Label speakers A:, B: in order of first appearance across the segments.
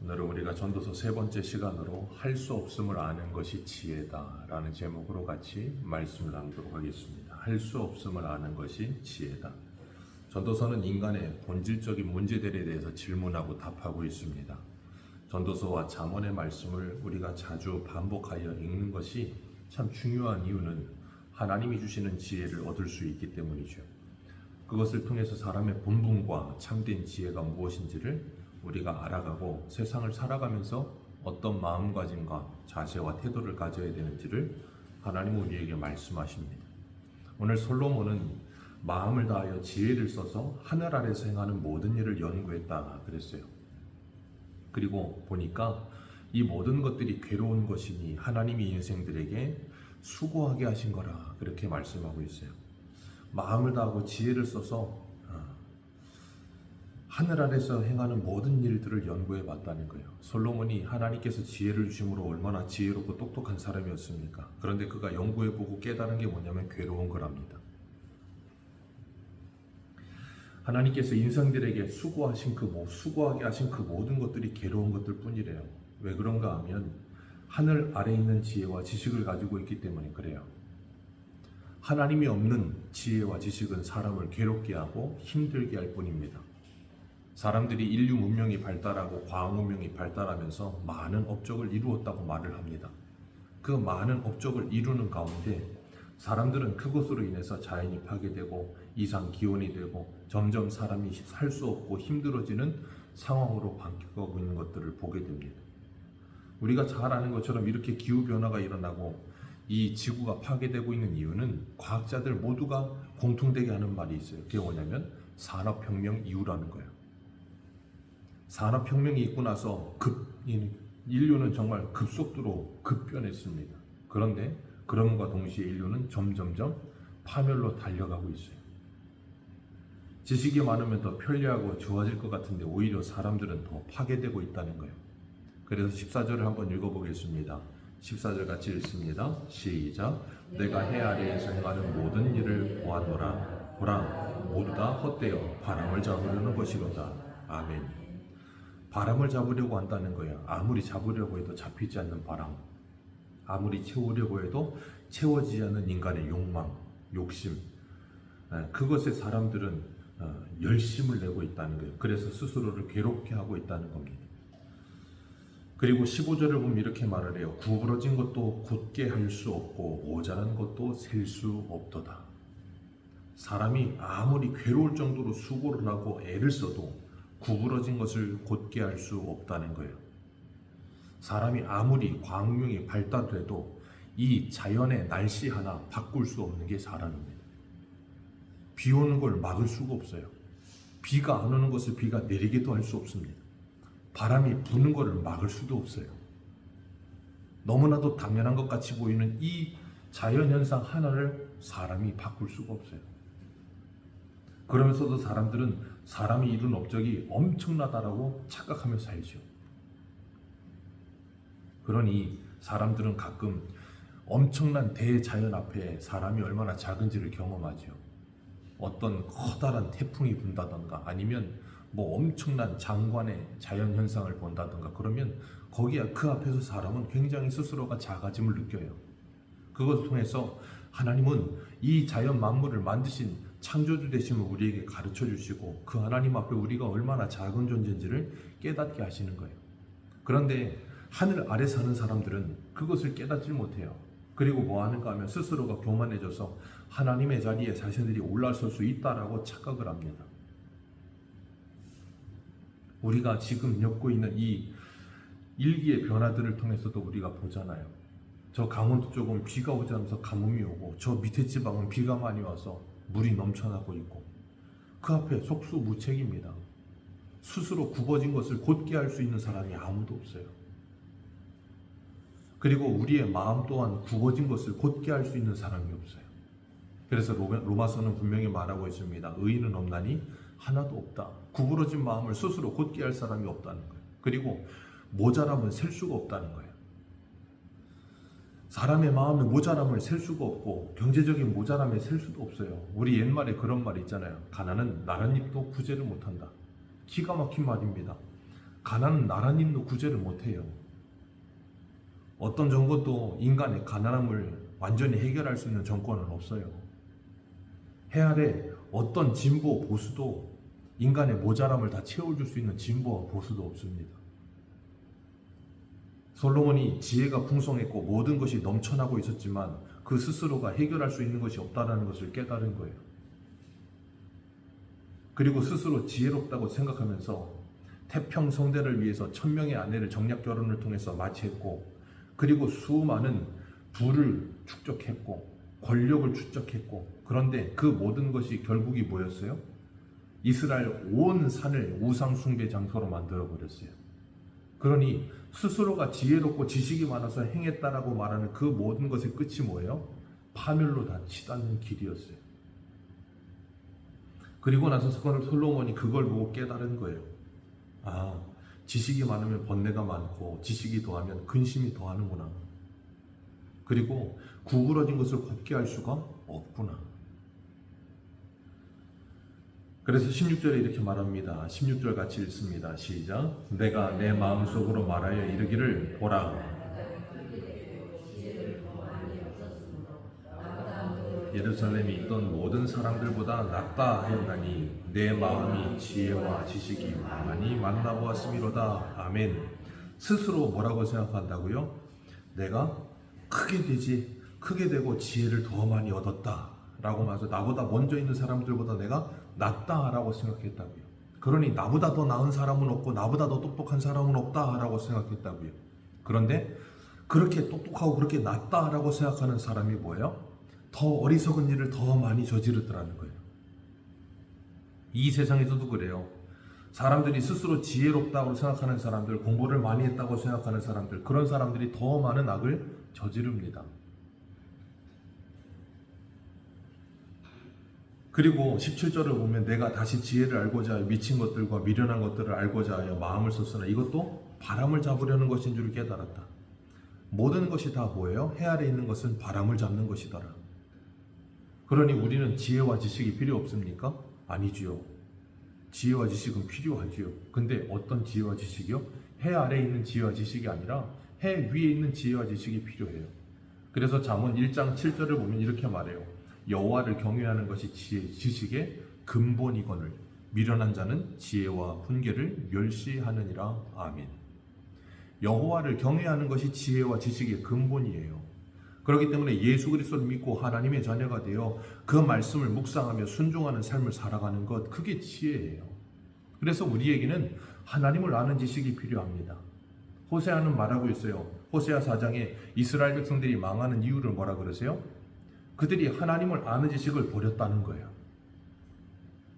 A: 오늘은 우리가 전도서 세 번째 시간으로 할 수 없음을 아는 것이 지혜다 라는 제목으로 같이 말씀을 나누도록 하겠습니다. 할 수 없음을 아는 것이 지혜다. 전도서는 인간의 본질적인 문제들에 대해서 질문하고 답하고 있습니다. 전도서와 잠언의 말씀을 우리가 자주 반복하여 읽는 것이 참 중요한 이유는 하나님이 주시는 지혜를 얻을 수 있기 때문이죠. 그것을 통해서 사람의 본분과 참된 지혜가 무엇인지를 우리가 알아가고 세상을 살아가면서 어떤 마음가짐과 자세와 태도를 가져야 되는지를 하나님은 우리에게 말씀하십니다. 오늘 솔로몬은 마음을 다하여 지혜를 써서 하늘 아래서 행하는 모든 일을 연구했다 그랬어요. 그리고 보니까 이 모든 것들이 괴로운 것이니 하나님이 인생들에게 수고하게 하신 거라 그렇게 말씀하고 있어요. 마음을 다하고 지혜를 써서 하늘 아래서 행하는 모든 일들을 연구해 봤다는 거예요. 솔로몬이 하나님께서 지혜를 주심으로 얼마나 지혜롭고 똑똑한 사람이었습니까? 그런데 그가 연구해 보고 깨달은 게 뭐냐면 괴로운 거랍니다. 하나님께서 인생들에게 수고하게 하신 그 모든 것들이 괴로운 것들 뿐이래요. 왜 그런가 하면 하늘 아래에 있는 지혜와 지식을 가지고 있기 때문에 그래요. 하나님이 없는 지혜와 지식은 사람을 괴롭게 하고 힘들게 할 뿐입니다. 사람들이 인류 문명이 발달하고 과학 문명이 발달하면서 많은 업적을 이루었다고 말을 합니다. 그 많은 업적을 이루는 가운데 사람들은 그것으로 인해서 자연이 파괴되고 이상 기온이 되고 점점 사람이 살 수 없고 힘들어지는 상황으로 바뀌고 있는 것들을 보게 됩니다. 우리가 잘 아는 것처럼 이렇게 기후변화가 일어나고 이 지구가 파괴되고 있는 이유는 과학자들 모두가 공통되게 하는 말이 있어요. 그게 뭐냐면 산업혁명 이후라는 거예요. 산업혁명이 있고 나서 인류는 정말 급속도로 급변했습니다. 그런데 그럼과 동시에 인류는 점점점 파멸로 달려가고 있어요. 지식이 많으면 더 편리하고 좋아질 것 같은데 오히려 사람들은 더 파괴되고 있다는 거예요. 그래서 14절을 한번 읽어보겠습니다. 14절 같이 읽습니다. 시작. 내가 해 아래에서 행하는 모든 일을 보아노라. 보라, 모두 다 헛되어 바람을 잡으려는 것이로다. 아멘. 바람을 잡으려고 한다는 거예요. 아무리 잡으려고 해도 잡히지 않는 바람, 아무리 채우려고 해도 채워지지 않는 인간의 욕망, 욕심, 그것에 사람들은 열심을 내고 있다는 거예요. 그래서 스스로를 괴롭게 하고 있다는 겁니다. 그리고 15절을 보면 이렇게 말을 해요. 구부러진 것도 곧게 할 수 없고 모자란 것도 셀 수 없도다. 사람이 아무리 괴로울 정도로 수고를 하고 애를 써도 구부러진 것을 곧게 할 수 없다는 거예요. 사람이 아무리 과학명이 발달해도 이 자연의 날씨 하나 바꿀 수 없는 게 사람입니다. 비 오는 걸 막을 수가 없어요. 비가 안 오는 것을 비가 내리게도 할 수 없습니다. 바람이 부는 것을 막을 수도 없어요. 너무나도 당연한 것 같이 보이는 이 자연현상 하나를 사람이 바꿀 수가 없어요. 그러면서도 사람들은 사람이 이룬 업적이 엄청나다라고 착각하며 살죠. 그러니 사람들은 가끔 엄청난 대자연 앞에 사람이 얼마나 작은지를 경험하죠. 어떤 커다란 태풍이 분다던가 아니면 엄청난 장관의 자연현상을 본다던가 그러면 그 앞에서 사람은 굉장히 스스로가 작아짐을 느껴요. 그것을 통해서 하나님은 이 자연 만물을 만드신 창조주 되심을 우리에게 가르쳐 주시고 그 하나님 앞에 우리가 얼마나 작은 존재인지를 깨닫게 하시는 거예요. 그런데 하늘 아래 사는 사람들은 그것을 깨닫지 못해요. 그리고 뭐 하는가 하면 스스로가 교만해져서 하나님의 자리에 자신들이 올라설 수 있다라고 착각을 합니다. 우리가 지금 겪고 있는 이 일기의 변화들을 통해서도 우리가 보잖아요. 저 강원도 쪽은 비가 오지 않아서 가뭄이 오고 저 밑에 지방은 비가 많이 와서 물이 넘쳐나고 있고 그 앞에 속수무책입니다. 스스로 굽어진 것을 곧게 할 수 있는 사람이 아무도 없어요. 그리고 우리의 마음 또한 굽어진 것을 곧게 할 수 있는 사람이 없어요. 그래서 로마서는 분명히 말하고 있습니다. 의인은 없나니 하나도 없다. 구부러진 마음을 스스로 곧게 할 사람이 없다는 거예요. 그리고 모자람은 셀 수가 없다는 거예요. 사람의 마음의 모자람을 셀 수가 없고 경제적인 모자람에 셀 수도 없어요. 우리 옛말에 그런 말이 있잖아요. 가난은 나뭇잎도 구제를 못한다. 기가 막힌 말입니다. 가난은 나라님도 구제를 못해요. 어떤 정권도 인간의 가난함을 완전히 해결할 수 있는 정권은 없어요. 해 아래 어떤 진보 보수도 인간의 모자람을 다 채워줄 수 있는 진보와 보수도 없습니다. 솔로몬이 지혜가 풍성했고 모든 것이 넘쳐나고 있었지만 그 스스로가 해결할 수 있는 것이 없다는 것을 깨달은 거예요. 그리고 스스로 지혜롭다고 생각하면서 태평성대를 위해서 1000명의 아내를 정략 결혼을 통해서 마취했고, 그리고 수많은 부를 축적했고 권력을 축적했고, 그런데 그 모든 것이 결국이 뭐였어요? 이스라엘 온 산을 우상 숭배 장소로 만들어 버렸어요. 그러니 스스로가 지혜롭고 지식이 많아서 행했다라고 말하는 그 모든 것의 끝이 뭐예요? 파멸로 다 치닫는 길이었어요. 그리고 나서 솔로몬이 그걸 보고 깨달은 거예요. 아, 지식이 많으면 번뇌가 많고 지식이 더하면 근심이 더하는구나. 그리고 구부러진 것을 곱게 할 수가 없구나. 그래서 16절에 이렇게 말합니다. 16절 같이 읽습니다. 시작. 내가 내 마음속으로 말하여 이르기를 보라, 예루살렘이 있던 모든 사람들보다 낫다 하였나니 내 마음이 지혜와 지식이 많이 만나보았음이로다. 아멘. 스스로 뭐라고 생각한다고요? 내가 크게 되고 지혜를 더 많이 얻었다 라고 말해서 나보다 먼저 있는 사람들보다 내가 낫다 라고 생각했다고요. 그러니 나보다 더 나은 사람은 없고 나보다 더 똑똑한 사람은 없다 라고 생각했다고요. 그런데 그렇게 똑똑하고 그렇게 낫다 라고 생각하는 사람이 뭐예요? 더 어리석은 일을 더 많이 저지르더라는 거예요. 이 세상에서도 그래요. 사람들이 스스로 지혜롭다고 생각하는 사람들, 공부를 많이 했다고 생각하는 사람들, 그런 사람들이 더 많은 악을 저지릅니다. 그리고 17절을 보면 내가 다시 지혜를 알고자 하여 미친 것들과 미련한 것들을 알고자 하여 마음을 썼으나 이것도 바람을 잡으려는 것인 줄 깨달았다. 모든 것이 다 뭐예요? 해 아래 있는 것은 바람을 잡는 것이더라. 그러니 우리는 지혜와 지식이 필요 없습니까? 아니지요. 지혜와 지식은 필요하지요. 근데 어떤 지혜와 지식이요? 해 아래에 있는 지혜와 지식이 아니라 해 위에 있는 지혜와 지식이 필요해요. 그래서 잠언 1장 7절을 보면 이렇게 말해요. 여호와를 경외하는 것이 지식의 근본이거늘 미련한 자는 지혜와 훈계를 멸시하느니라. 아멘. 여호와를 경외하는 것이 지혜와 지식의 근본이에요. 그렇기 때문에 예수 그리스도를 믿고 하나님의 자녀가 되어 그 말씀을 묵상하며 순종하는 삶을 살아가는 것, 그게 지혜예요. 그래서 우리에게는 하나님을 아는 지식이 필요합니다. 호세아는 말하고 있어요. 호세아 4장에 이스라엘 백성들이 망하는 이유를 뭐라 그러세요? 그들이 하나님을 아는 지식을 버렸다는 거예요.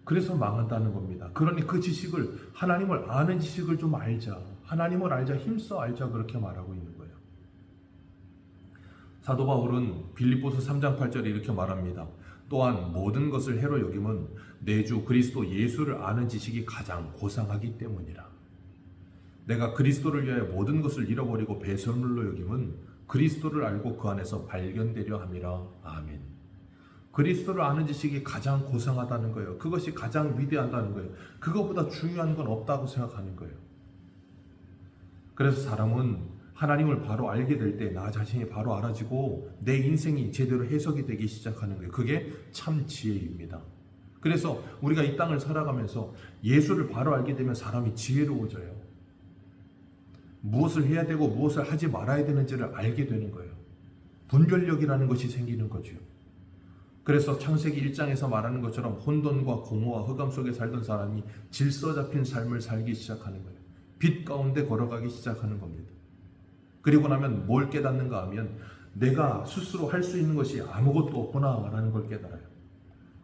A: 그래서 망한다는 겁니다. 그러니 그 지식을, 하나님을 아는 지식을 좀 알자, 하나님을 알자, 힘써 알자, 그렇게 말하고 있는 거예요. 사도 바울은 빌립보서 3장 8절에 이렇게 말합니다. 또한 모든 것을 해로 여김은 내 주 그리스도 예수를 아는 지식이 가장 고상하기 때문이라. 내가 그리스도를 위하여 모든 것을 잃어버리고 배설물로 여김은 그리스도를 알고 그 안에서 발견되려 함이라. 아멘. 그리스도를 아는 지식이 가장 고상하다는 거예요. 그것이 가장 위대하다는 거예요. 그것보다 중요한 건 없다고 생각하는 거예요. 그래서 사람은 하나님을 바로 알게 될 때 나 자신이 바로 알아지고 내 인생이 제대로 해석이 되기 시작하는 거예요. 그게 참 지혜입니다. 그래서 우리가 이 땅을 살아가면서 예수를 바로 알게 되면 사람이 지혜로워져요. 무엇을 해야 되고 무엇을 하지 말아야 되는지를 알게 되는 거예요. 분별력이라는 것이 생기는 거죠. 그래서 창세기 1장에서 말하는 것처럼 혼돈과 공허와 흑암 속에 살던 사람이 질서 잡힌 삶을 살기 시작하는 거예요. 빛 가운데 걸어가기 시작하는 겁니다. 그리고 나면 뭘 깨닫는가 하면 내가 스스로 할 수 있는 것이 아무것도 없구나라는 걸 깨달아요.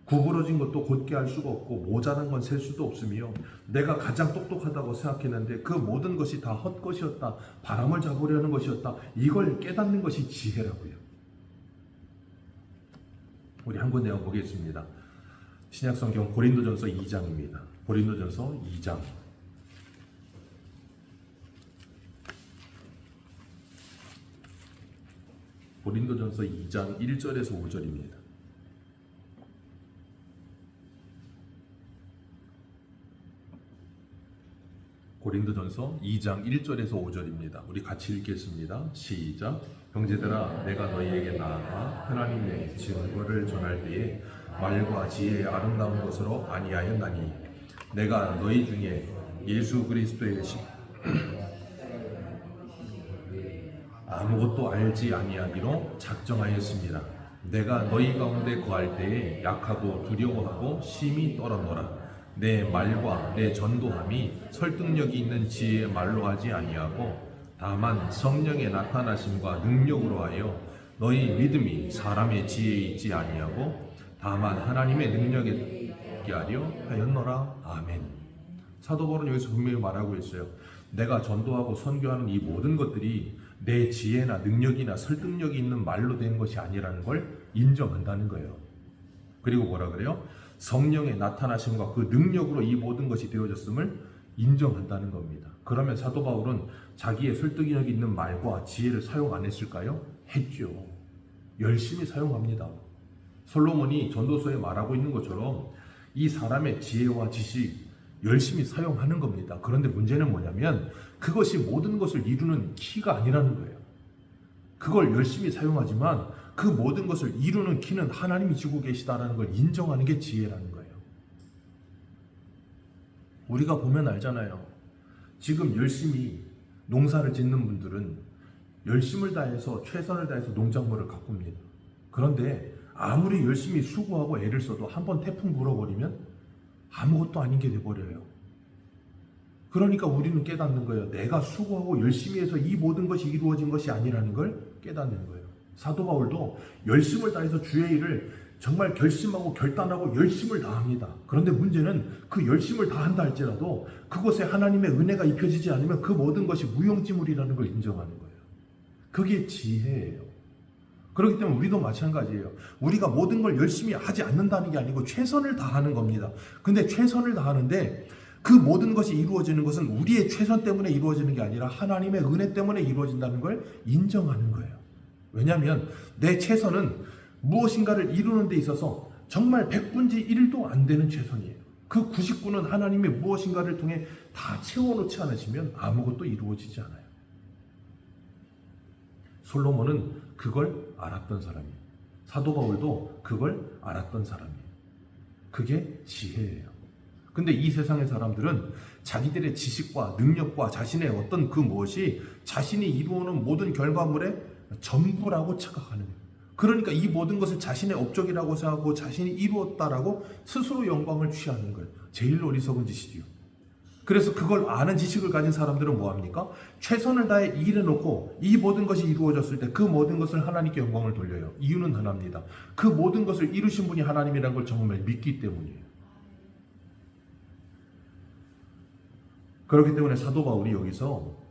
A: 구부러진 것도 곧게 할 수가 없고 모자란 건 셀 수도 없으며 내가 가장 똑똑하다고 생각했는데 그 모든 것이 다 헛것이었다, 바람을 잡으려는 것이었다, 이걸 깨닫는 것이 지혜라고요. 우리 한 권 내어 보겠습니다. 신약성경 고린도전서 2장입니다. 고린도전서 2장 고린도전서 2장 1절에서 5절입니다. 고린도전서 2장 1절에서 5절입니다. 우리 같이 읽겠습니다. 시작. 형제들아, 내가 너희에게 나아가 하나님의 증거를 전할 때에 말과 지혜의 아름다운 것으로 아니하였나니 내가 너희 중에 예수 그리스도의 아무것도 알지 아니하기로 작정하였습니다. 내가 너희 가운데 거할 때에 약하고 두려워하고 심히 떨었노라. 내 말과 내 전도함이 설득력이 있는 지혜의 말로 하지 아니하고 다만 성령의 나타나심과 능력으로 하여 너희 믿음이 사람의 지혜에 있지 아니하고 다만 하나님의 능력에 있게 하려 하였노라. 아멘. 사도 바울은 여기서 분명히 말하고 있어요. 내가 전도하고 선교하는 이 모든 것들이 내 지혜나 능력이나 설득력이 있는 말로 된 것이 아니라는 걸 인정한다는 거예요. 그리고 뭐라 그래요? 성령의 나타나심과 그 능력으로 이 모든 것이 되어졌음을 인정한다는 겁니다. 그러면 사도 바울은 자기의 설득력 있는 말과 지혜를 사용 안 했을까요? 했죠. 열심히 사용합니다. 솔로몬이 전도서에 말하고 있는 것처럼 이 사람의 지혜와 지식 열심히 사용하는 겁니다. 그런데 문제는 뭐냐면 그것이 모든 것을 이루는 키가 아니라는 거예요. 그걸 열심히 사용하지만 그 모든 것을 이루는 키는 하나님이 주고 계시다라는 걸 인정하는 게 지혜라는 거예요. 우리가 보면 알잖아요. 지금 열심히 농사를 짓는 분들은 열심을 다해서 최선을 다해서 농작물을 가꿉니다. 그런데 아무리 열심히 수고하고 애를 써도 한번 태풍 불어버리면 아무것도 아닌 게 돼버려요. 그러니까 우리는 깨닫는 거예요. 내가 수고하고 열심히 해서 이 모든 것이 이루어진 것이 아니라는 걸 깨닫는 거예요. 사도 바울도 열심을 다해서 주의 일을 정말 결심하고 결단하고 열심을 다합니다. 그런데 문제는 그 열심을 다한다 할지라도 그곳에 하나님의 은혜가 입혀지지 않으면 그 모든 것이 무용지물이라는 걸 인정하는 거예요. 그게 지혜예요. 그렇기 때문에 우리도 마찬가지예요. 우리가 모든 걸 열심히 하지 않는다는 게 아니고 최선을 다하는 겁니다. 근데 최선을 다하는데 그 모든 것이 이루어지는 것은 우리의 최선 때문에 이루어지는 게 아니라 하나님의 은혜 때문에 이루어진다는 걸 인정하는 거예요. 왜냐하면 내 최선은 무엇인가를 이루는 데 있어서 정말 100분지 1도 안 되는 최선이에요. 그 99는 하나님의 무엇인가를 통해 다 채워놓지 않으시면 아무것도 이루어지지 않아요. 솔로몬은 그걸 알았던 사람이에요. 사도 바울도 그걸 알았던 사람이에요. 그게 지혜예요. 근데 이 세상의 사람들은 자기들의 지식과 능력과 자신의 어떤 그 무엇이 자신이 이루어오는 모든 결과물의 전부라고 착각하는 거예요. 그러니까 이 모든 것을 자신의 업적이라고 생각하고 자신이 이루었다라고 스스로 영광을 취하는 거예요. 제일 어리석은 짓이지요. 그래서 그걸 아는 지식을 가진 사람들은 뭐합니까? 최선을 다해 일해놓고 이 모든 것이 이루어졌을 때 그 모든 것을 하나님께 영광을 돌려요. 이유는 하나입니다. 그 모든 것을 이루신 분이 하나님이라는 걸 정말 믿기 때문이에요. 그렇기 때문에 사도 바울이 여기서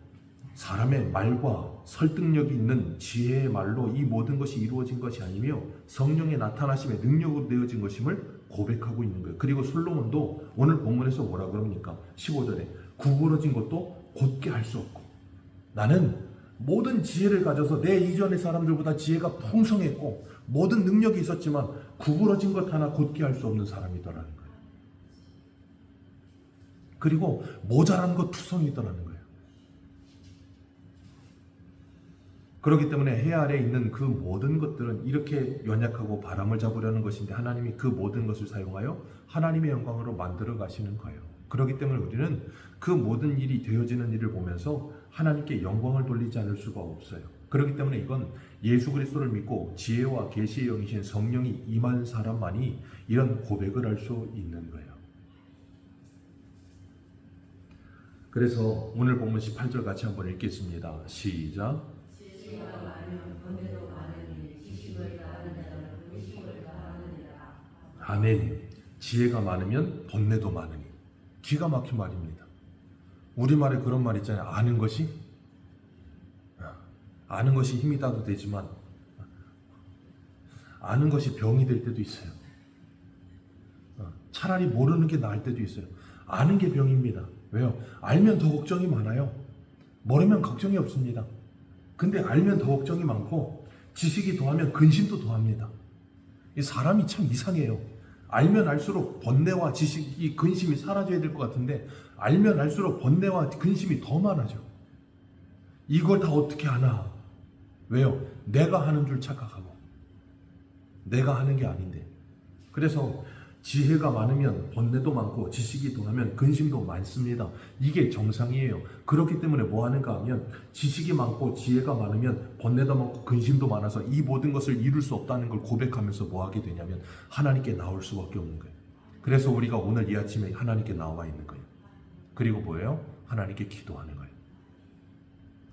A: 사람의 말과 설득력이 있는 지혜의 말로 이 모든 것이 이루어진 것이 아니며 성령의 나타나심의 능력으로 되어진 것임을 고백하고 있는 거예요. 그리고 솔로몬도 오늘 본문에서 뭐라 그럽니까? 15절에 구부러진 것도 곧게 할 수 없고 나는 모든 지혜를 가져서 내 이전의 사람들보다 지혜가 풍성했고 모든 능력이 있었지만 구부러진 것 하나 곧게 할 수 없는 사람이더라는 거예요. 그리고 모자란 것 투성이더라는 거예요. 그렇기 때문에 해 아래에 있는 그 모든 것들은 이렇게 연약하고 바람을 잡으려는 것인데 하나님이 그 모든 것을 사용하여 하나님의 영광으로 만들어 가시는 거예요. 그렇기 때문에 우리는 그 모든 일이 되어지는 일을 보면서 하나님께 영광을 돌리지 않을 수가 없어요. 그렇기 때문에 이건 예수 그리스도를 믿고 지혜와 계시의 영이신 성령이 임한 사람만이 이런 고백을 할 수 있는 거예요. 그래서 오늘 본문 18절 같이 한번 읽겠습니다. 시작.
B: 지혜가 많으면 번뇌도 많으니 지식을 다하는 자는 의식을 다하느니라.
A: 아멘. 지혜가 많으면 번뇌도 많으니. 기가 막힌 말입니다. 우리말에 그런 말 있잖아요. 아는 것이 힘이 다도 되지만 아는 것이 병이 될 때도 있어요. 차라리 모르는 게 나을 때도 있어요. 아는 게 병입니다. 왜요? 알면 더 걱정이 많아요. 모르면 걱정이 없습니다. 근데 알면 더 걱정이 많고 지식이 더하면 근심도 더합니다. 이 사람이 참 이상해요. 알면 알수록 번뇌와 지식이 근심이 사라져야 될 것 같은데 알면 알수록 번뇌와 근심이 더 많아져. 이걸 다 어떻게 하나? 왜요? 내가 하는 줄 착각하고 내가 하는 게 아닌데. 그래서 지혜가 많으면 번뇌도 많고 지식이 더하면 근심도 많습니다. 이게 정상이에요. 그렇기 때문에 뭐 하는가 하면 지식이 많고 지혜가 많으면 번뇌도 많고 근심도 많아서 이 모든 것을 이룰 수 없다는 걸 고백하면서 뭐 하게 되냐면 하나님께 나올 수밖에 없는 거예요. 그래서 우리가 오늘 이 아침에 하나님께 나와 있는 거예요. 그리고 뭐예요? 하나님께 기도하는 거예요.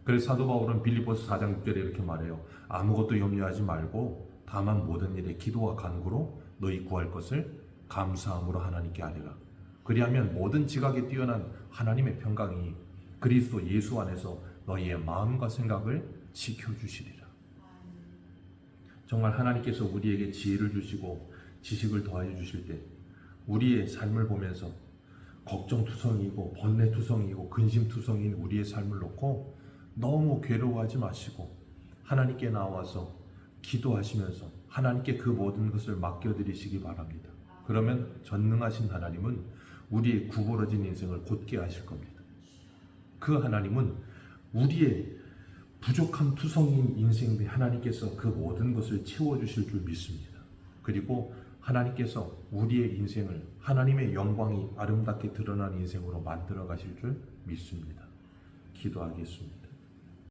A: 그래서 사도 바울은 빌립보서 4장 6절에 이렇게 말해요. 아무것도 염려하지 말고 다만 모든 일에 기도와 간구로 너희 구할 것을 감사함으로 하나님께 아뢰라. 그리하면 모든 지각에 뛰어난 하나님의 평강이 그리스도 예수 안에서 너희의 마음과 생각을 지켜주시리라. 정말 하나님께서 우리에게 지혜를 주시고 지식을 더하여 주실 때 우리의 삶을 보면서 걱정투성이고 번뇌투성이고 근심투성인 우리의 삶을 놓고 너무 괴로워하지 마시고 하나님께 나와서 기도하시면서 하나님께 그 모든 것을 맡겨드리시기 바랍니다. 그러면 전능하신 하나님은 우리의 구부러진 인생을 곧게 하실 겁니다. 그 하나님은 우리의 부족한 투성인 인생에 하나님께서 그 모든 것을 채워주실 줄 믿습니다. 그리고 하나님께서 우리의 인생을 하나님의 영광이 아름답게 드러난 인생으로 만들어 가실 줄 믿습니다. 기도하겠습니다.